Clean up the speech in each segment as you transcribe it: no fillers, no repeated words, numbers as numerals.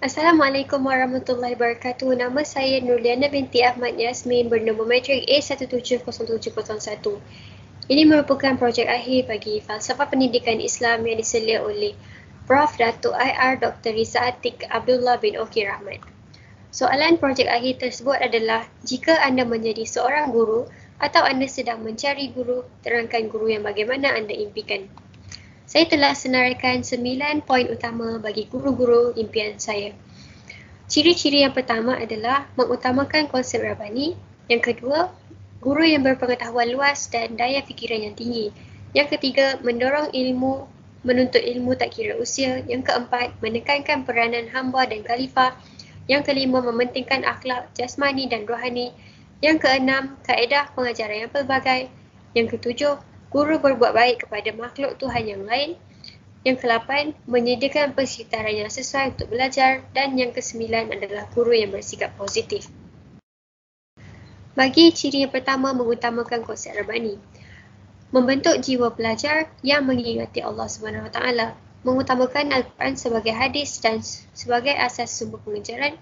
Assalamualaikum warahmatullahi wabarakatuh. Nama saya Nurliana binti Ahmad Yasmin bernombor matrik A170701. Ini merupakan projek akhir bagi Falsafah Pendidikan Islam yang diselia oleh Prof. Datuk IR Dr. Riza Atik Abdullah bin Okir Rahmat. Soalan projek akhir tersebut adalah, jika anda menjadi seorang guru atau anda sedang mencari guru, terangkan guru yang bagaimana anda impikan. Saya telah senaraikan 9 poin utama bagi guru-guru impian saya. Ciri-ciri yang pertama adalah mengutamakan konsep Rabbani. Yang kedua, guru yang berpengetahuan luas dan daya fikiran yang tinggi. Yang ketiga, mendorong menuntut ilmu tak kira usia. Yang keempat, menekankan peranan hamba dan khalifah. Yang kelima, mementingkan akhlak jasmani dan rohani. Yang keenam, kaedah pengajaran yang pelbagai. Yang ketujuh, guru berbuat baik kepada makhluk Tuhan yang lain. Yang ke-8, menyediakan persekitaran yang sesuai untuk belajar. Dan yang ke-9 adalah guru yang bersikap positif. Bagi ciri yang pertama, mengutamakan konsep Rabbani. Membentuk jiwa pelajar yang mengingati Allah SWT. Mengutamakan Al-Quran sebagai hadis dan sebagai asas sumber pengajaran.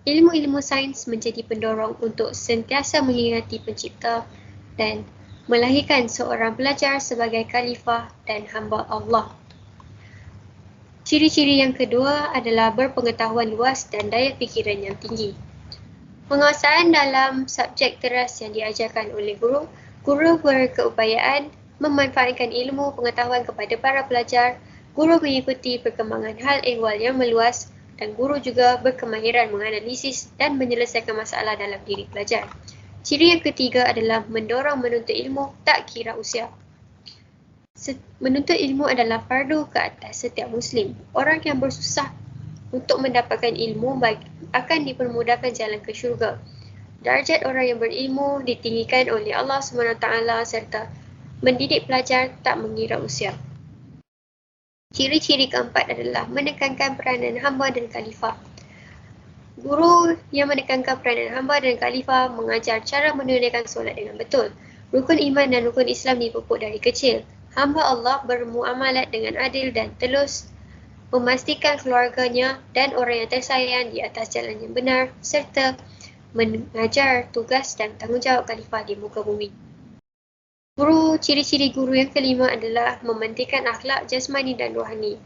Ilmu-ilmu sains menjadi pendorong untuk sentiasa mengingati pencipta dan melahirkan seorang pelajar sebagai khalifah dan hamba Allah. Ciri-ciri yang kedua adalah berpengetahuan luas dan daya fikiran yang tinggi. Penguasaan dalam subjek teras yang diajarkan oleh guru, guru berkeupayaan memanfaatkan ilmu pengetahuan kepada para pelajar, guru mengikuti perkembangan hal ehwal yang meluas dan guru juga berkemahiran menganalisis dan menyelesaikan masalah dalam diri pelajar. Ciri yang ketiga adalah mendorong menuntut ilmu tak kira usia. Menuntut ilmu adalah fardu ke atas setiap Muslim. Orang yang bersusah untuk mendapatkan ilmu akan dipermudahkan jalan ke syurga. Darjat orang yang berilmu ditinggikan oleh Allah SWT serta mendidik pelajar tak mengira usia. Ciri-ciri keempat adalah menekankan peranan hamba dan khalifah. Guru yang menekankan peranan hamba dan khalifah mengajar cara menunaikan solat dengan betul. Rukun iman dan rukun Islam dipupuk dari kecil. Hamba Allah bermuamalat dengan adil dan telus, memastikan keluarganya dan orang yang tersayang di atas jalan yang benar serta mengajar tugas dan tanggungjawab khalifah di muka bumi. Ciri-ciri guru yang kelima adalah mementingkan akhlak jasmani dan rohani.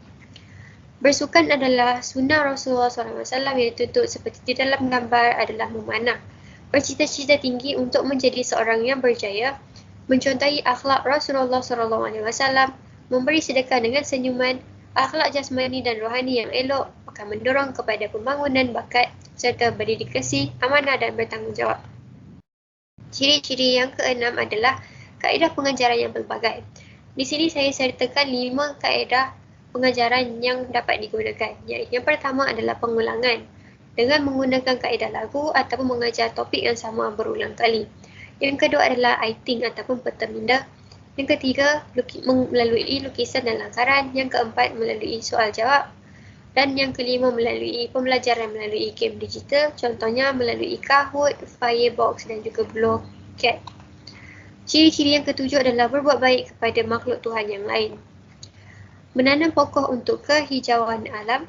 Bersukan adalah sunnah Rasulullah SAW yang dituntut seperti di dalam gambar adalah memanah. Bercita-cita tinggi untuk menjadi seorang yang berjaya, mencontohi akhlak Rasulullah SAW, memberi sedekah dengan senyuman, akhlak jasmani dan rohani yang elok akan mendorong kepada pembangunan bakat serta berdedikasi, amanah dan bertanggungjawab. Ciri-ciri yang keenam adalah kaedah pengajaran yang pelbagai. Di sini saya sertakan 5 kaedah pengajaran yang dapat digunakan. Yang pertama adalah pengulangan dengan menggunakan kaedah lagu ataupun mengajar topik yang sama berulang kali. Yang kedua adalah writing ataupun peta minda. Yang ketiga, melalui lukisan dan langkaran. Yang keempat, melalui soal jawab. Dan yang kelima, melalui pembelajaran melalui game digital. Contohnya melalui Kahoot, Firebox dan juga Blogcat. Ciri-ciri yang ketujuh adalah berbuat baik kepada makhluk Tuhan yang lain. Menanam pokok untuk kehijauan alam,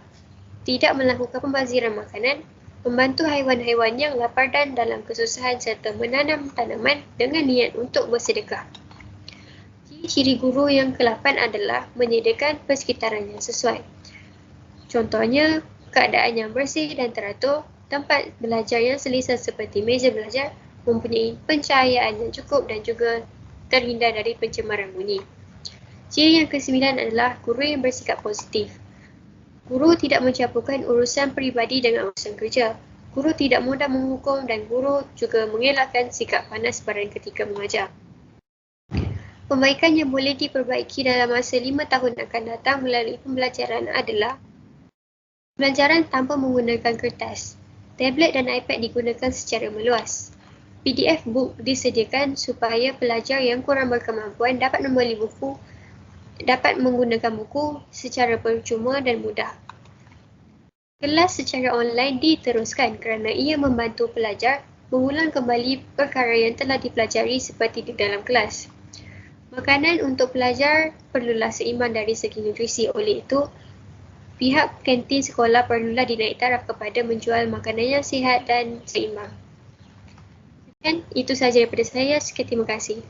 tidak melakukan pembaziran makanan, membantu haiwan-haiwan yang lapar dan dalam kesusahan serta menanam tanaman dengan niat untuk bersedekah. Ciri-ciri guru yang ke-8 adalah menyediakan persekitaran yang sesuai. Contohnya, keadaan yang bersih dan teratur, tempat belajar yang selesa seperti meja belajar, mempunyai pencahayaan yang cukup dan juga terhindar dari pencemaran bunyi. Ciri yang ke-9 adalah guru yang bersikap positif. Guru tidak mencampurkan urusan peribadi dengan urusan kerja. Guru tidak mudah menghukum dan guru juga mengelakkan sikap panas badan ketika mengajar. Pembaikan yang boleh diperbaiki dalam masa 5 tahun akan datang melalui pembelajaran adalah pembelajaran tanpa menggunakan kertas. Tablet dan iPad digunakan secara meluas. PDF book disediakan supaya pelajar yang kurang berkemampuan dapat menggunakan buku secara percuma dan mudah. Kelas secara online diteruskan kerana ia membantu pelajar mengulang kembali perkara yang telah dipelajari seperti di dalam kelas. Makanan untuk pelajar perlulah seimbang dari segi nutrisi, oleh itu pihak kantin sekolah perlulah dinaik taraf kepada menjual makanan yang sihat dan seimbang. Dan itu sahaja daripada saya. Sekian terima kasih.